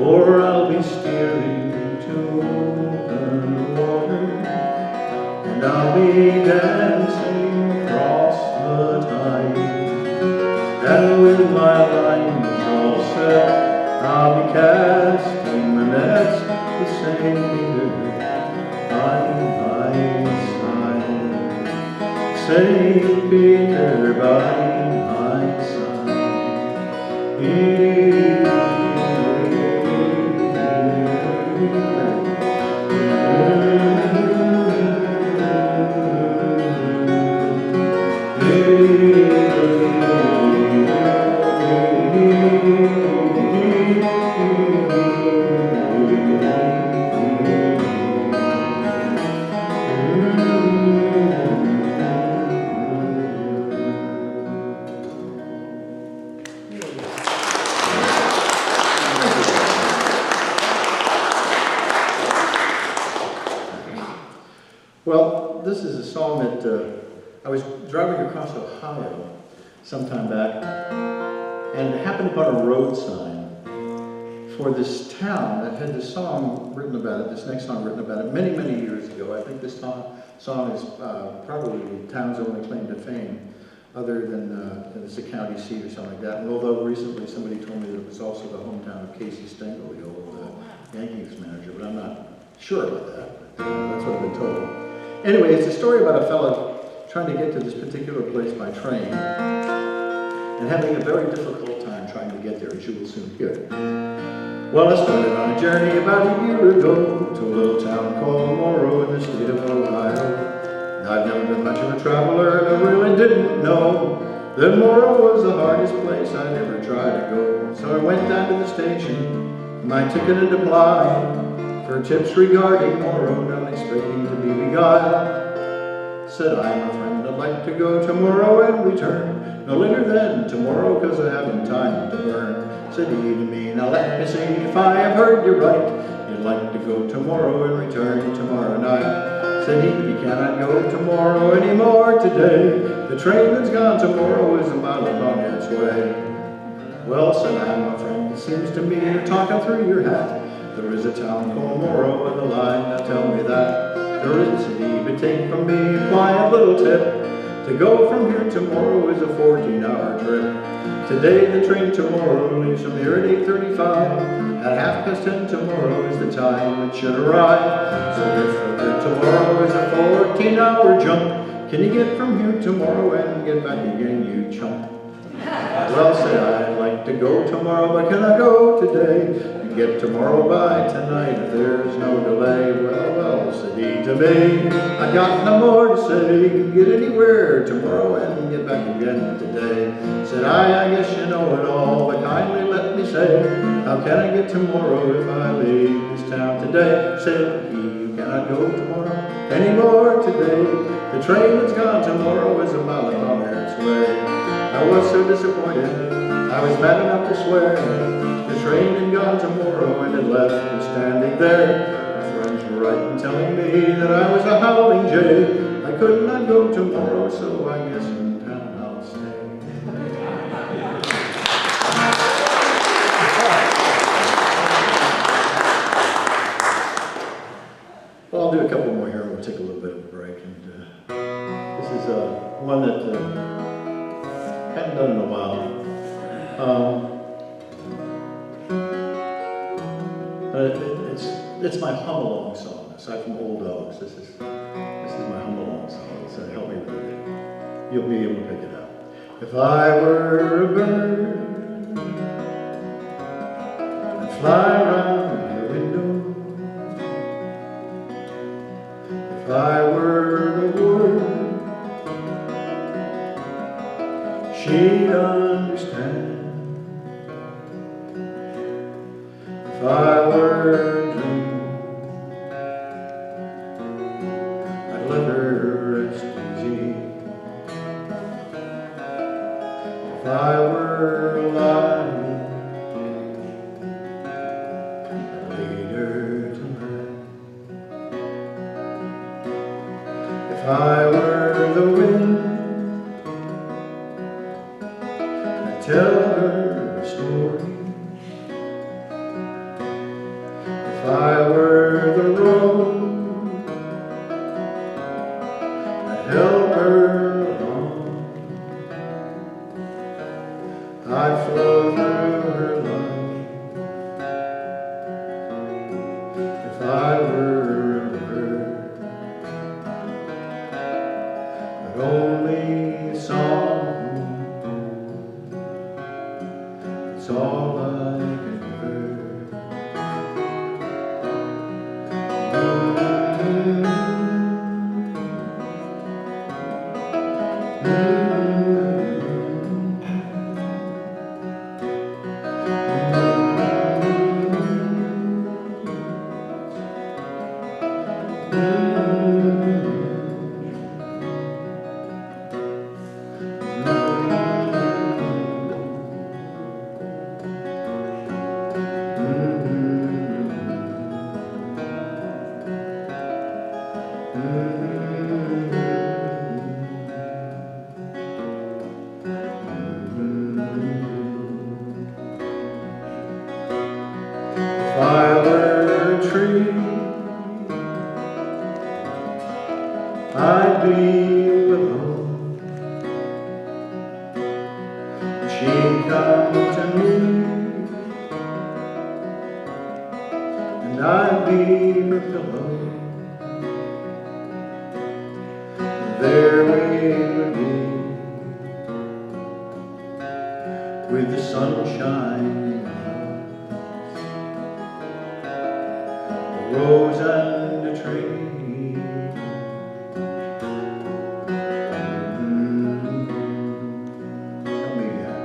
for I'll be steering to open water, and I'll be dancing across the tide. And with my lines all set, I'll be casting the nets with St. Peter by my side. St. Peter by my side. Well, this is a song that I was driving across Ohio sometime back and happened upon a road sign for this town that had this song written about it, this next song written about it many, many years ago. I think this song is probably the town's only claim to fame, other than it's a county seat or something like that. And although recently somebody told me that it was also the hometown of Casey Stengel, the old Yankees manager, but I'm not sure about that. That's what I've been told. Anyway, it's a story about a fellow trying to get to this particular place by train and having a very difficult time trying to get there, as you will soon hear. Well, I started on a journey about a year ago to a little town called Morrow in the state of Ohio. I've never been much of a traveler, and I really didn't know that Morrow was the hardest place I'd ever try to go. So I went down to the station, my ticket and applied for tips regarding Morrow, not expecting to be beguiled. Said I, my friend, I'd like to go tomorrow and return no later than tomorrow, 'cause I haven't time to burn. Said he to me, now let me see if I have heard you right. You'd like to go tomorrow and return tomorrow night. Said he, you cannot go tomorrow anymore today. The train that's gone tomorrow is a mile upon its way. Well, said I, my friend, it seems to me you're talking through your hat. There is a town called Morrow in the line, now tell me that. There is indeed, but take from me a quiet little tip. To go from here to Morrow is a 14-hour trip. Today the train tomorrow leaves from here at 8:35. At 10:30 tomorrow is the time it should arrive. So if from here tomorrow is a 14-hour jump, can you get from here tomorrow and get back again, you chump? Well, said I, I'd like to go tomorrow, but can I go today? You get tomorrow by tonight if there's no delay. Well, said he to me, I got no more to say. You can get anywhere tomorrow and get back again today. Said I guess you know it all, but kindly let me say, how can I get tomorrow if I leave this town today? Said he, you cannot go tomorrow anymore today. The train that's gone tomorrow is a mile on its way. I was so disappointed, I was mad enough to swear. The train had gone tomorrow and had left me standing there. My friends were right in telling me that I was a howling jay. I could not go tomorrow, so I guess in town I'll stay. Well, I'll do a couple more here and we'll take a little bit of a break. And this is one that I haven't done in a while. It's my hum-along song, aside from Old Dogs. This is my hum-along song, so help me with it. You'll be able to pick it out. If I were a bird, I'd fly around your window. If I were the word, she'd understand. If I were a dream, I'd let her rest easy. If I were alive, I'd lead her tonight. If I were the wind, I'd tell her a story. I'd flow through her life if I were a bird, but only a song. It's all I can hear. If I were a tree, I'd be willow. She'd come to me, and I'd be her pillow. And there we would be, with the sun shining on a rose and a tree. Help me again.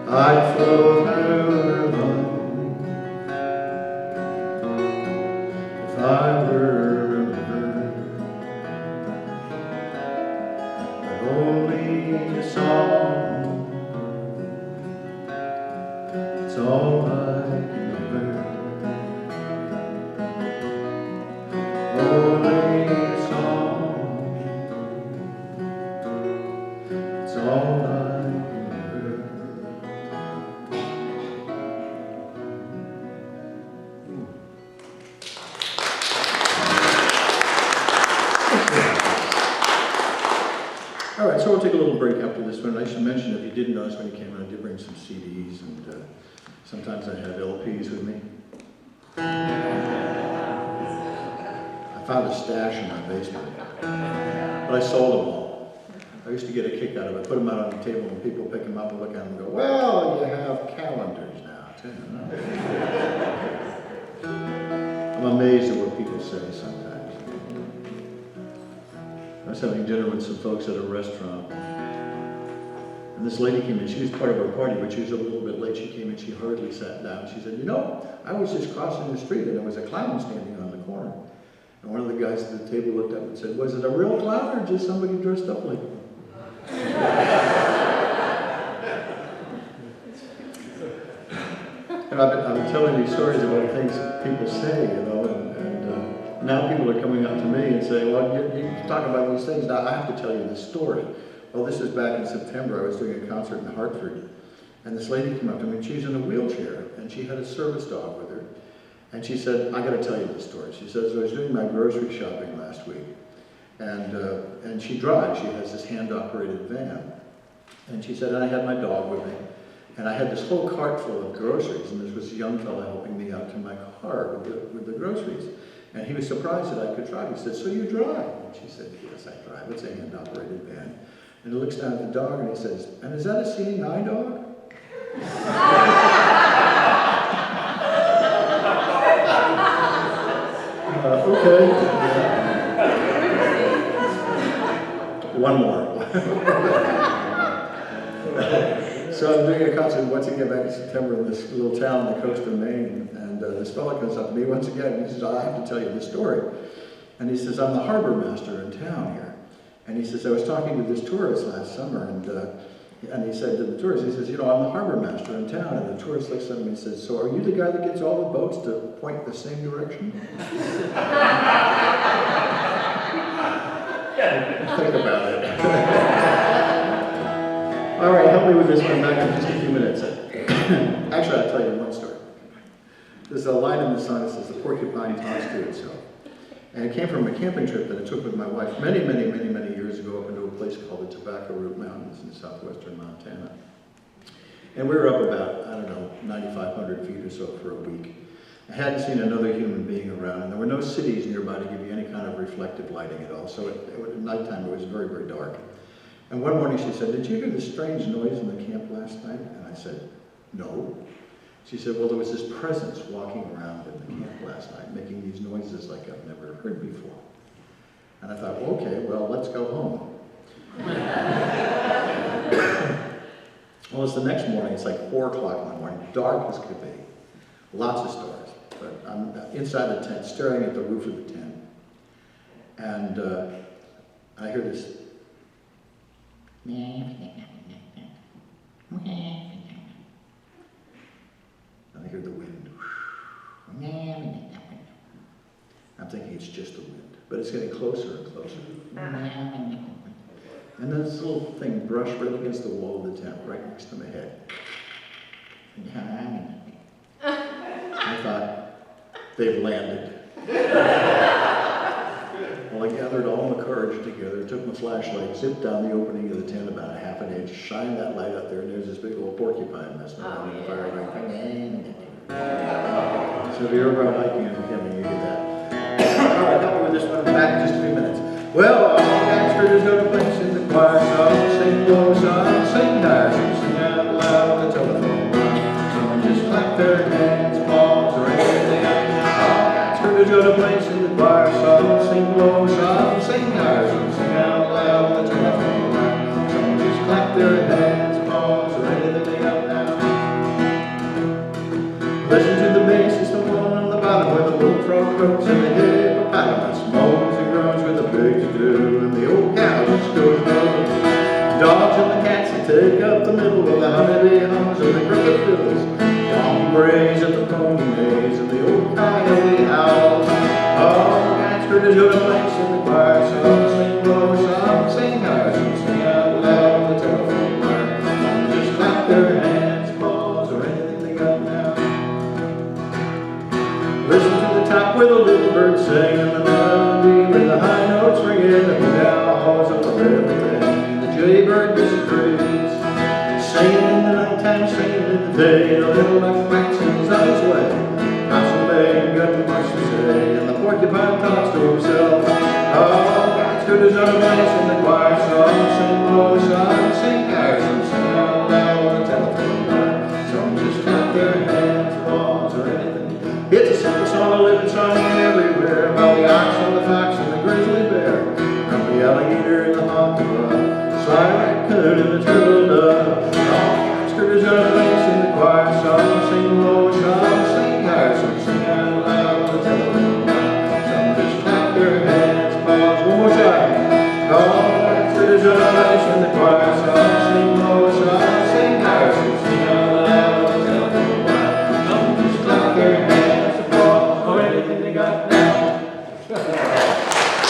I'd flow through her life if I were a bird, but only a song. It's all I can hear. Only a song. It's all I can hear. All right, so we'll take a little break after this one. I should mention, if you didn't notice when you came in, I did bring some CDs, and sometimes I have LPs with me. I found a stash in my basement, but I sold them all. I used to get a kick out of it. Put them out on the table, and people pick them up and look at them and go, well, you have calendars now, too. I'm amazed at what people say sometimes. I was having dinner with some folks at a restaurant, and this lady came in. She was part of our party, but she was a little bit late. She came in, she hurriedly sat down. She said, you know, I was just crossing the street, and there was a clown standing on the corner. And one of the guys at the table looked up and said, was it a real clown or just somebody dressed up like one? And I've been telling these stories about things people say, you know, and now people are coming up to me and saying, well, you talk about these things. Now I have to tell you this story. Well, this is back in September. I was doing a concert in Hartford, and this lady came up to me, and she's in a wheelchair, and she had a service dog with her. And she said, I got to tell you this story. She says, I was doing my grocery shopping last week, and she drives. She has this hand-operated van. And she said, and I had my dog with me, and I had this whole cart full of groceries, and there was a young fellow helping me out to my car with the groceries. And he was surprised that I could drive. He said, so you drive? And she said, yes, I drive. It's a hand-operated van. And he looks down at the dog and he says, and is that a seeing eye dog? Okay. One more. So I'm doing a concert once again back in September in this little town on the coast of Maine, and this fellow comes up to me once again, and he says, I have to tell you this story. And he says, I'm the harbor master in town here. And he says, I was talking to this tourist last summer, and he said to the tourist, he says, you know, I'm the harbor master in town. And the tourist looks at him and says, so are you the guy that gets all the boats to point the same direction? think about it. All right, help me with this one back in just a few minutes. Actually, I'll tell you one story. There's a line in the song that says, "The porcupine talks to itself." And it came from a camping trip that I took with my wife many years ago up into a place called the Tobacco Root Mountains in southwestern Montana. And we were up about, I don't know, 9,500 feet or so for a week. I hadn't seen another human being around, and there were no cities nearby to give you any kind of reflective lighting at all. So at nighttime, it was very dark. And one morning she said, "Did you hear this strange noise in the camp last night?" And I said, "No." She said, "Well, there was this presence walking around in the camp last night, making these noises like I've never heard before." And I thought, well, okay, well, let's go home. Well, it's the next morning, it's like 4 o'clock in the morning, dark as could be, lots of stars. But I'm inside the tent, staring at the roof of the tent, and I hear this. And I hear the wind. I'm thinking it's just the wind, but it's getting closer and closer. And then this little thing brushed right against the wall of the tent, right next to my head. I thought, they've landed. Well, I gathered all my courage together, took my flashlight, zipped down the opening of the tent about a half an inch, shined that light out there, and there's this big old porcupine messing around in the fire right there. So if you're ever out hiking in camping, you get that. All right, help me with this one back in just a few minutes. Well, all gangsters go to place in the choir song, sing low song, sing high, sing out loud on the telephone line. Someone just clap their hands, palms, or anything. All gangsters go to place in the choir song, sing low song, sing high, sing out loud on the telephone line. Someone just clap their hands, palms, or anything they got now. Listen to the bassist, the one on the bottom where the bullfrog croaks and the hippopotamus moans and groans with the pigs do, and the old cow just goes low. Dogs and the cats that take up the middle of the honeybee hums and the cricket fiddles. Donkey brays at the pony maze and the old coyote howls. All gangsters go to place in the choir song, sing low song, sing high, sing out loud on the telephone wire. Some just clap their hands, paws, or anything they got now. Listen to the top where the little birds sing and the melody where the high notes ring in and the down the halls of everything. The jaybird disagrees, singing in the nighttime, singing in the day. The little black quacks and he's on his way. Council Bay ain't got much to say, and the porcupine talks to himself. Oh, gangsters are a place in the choir song, sing low song, sing high, sing out loud on the telephone line. Some just clap their hands, paws, or anything. It's a simple song, a living song everywhere, about the ox and the fox and the grizzly bear, from the alligator and the hawk and the sly raccoon and the turtle dove. All gangsters are a place in the choir song, sing low song, sing high, sing out loud on the telephone line. Some just clap their hands, paws, one more time. All gangsters are a place in the choir song, sing low song, sing high, sing out loud on the telephone line. Some just clap their hands, or anything they got now.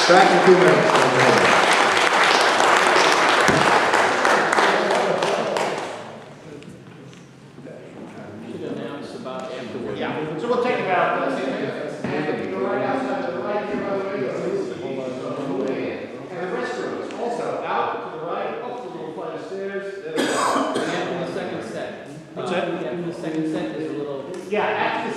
Back in 2 minutes. Should announce about afterwards. Yeah, so we'll take about, and if you go right outside to the right here, by the way, and the restrooms also out to the right, up the little flight of stairs. After the second set. What's that? After the second set, there's a little. Yeah, after the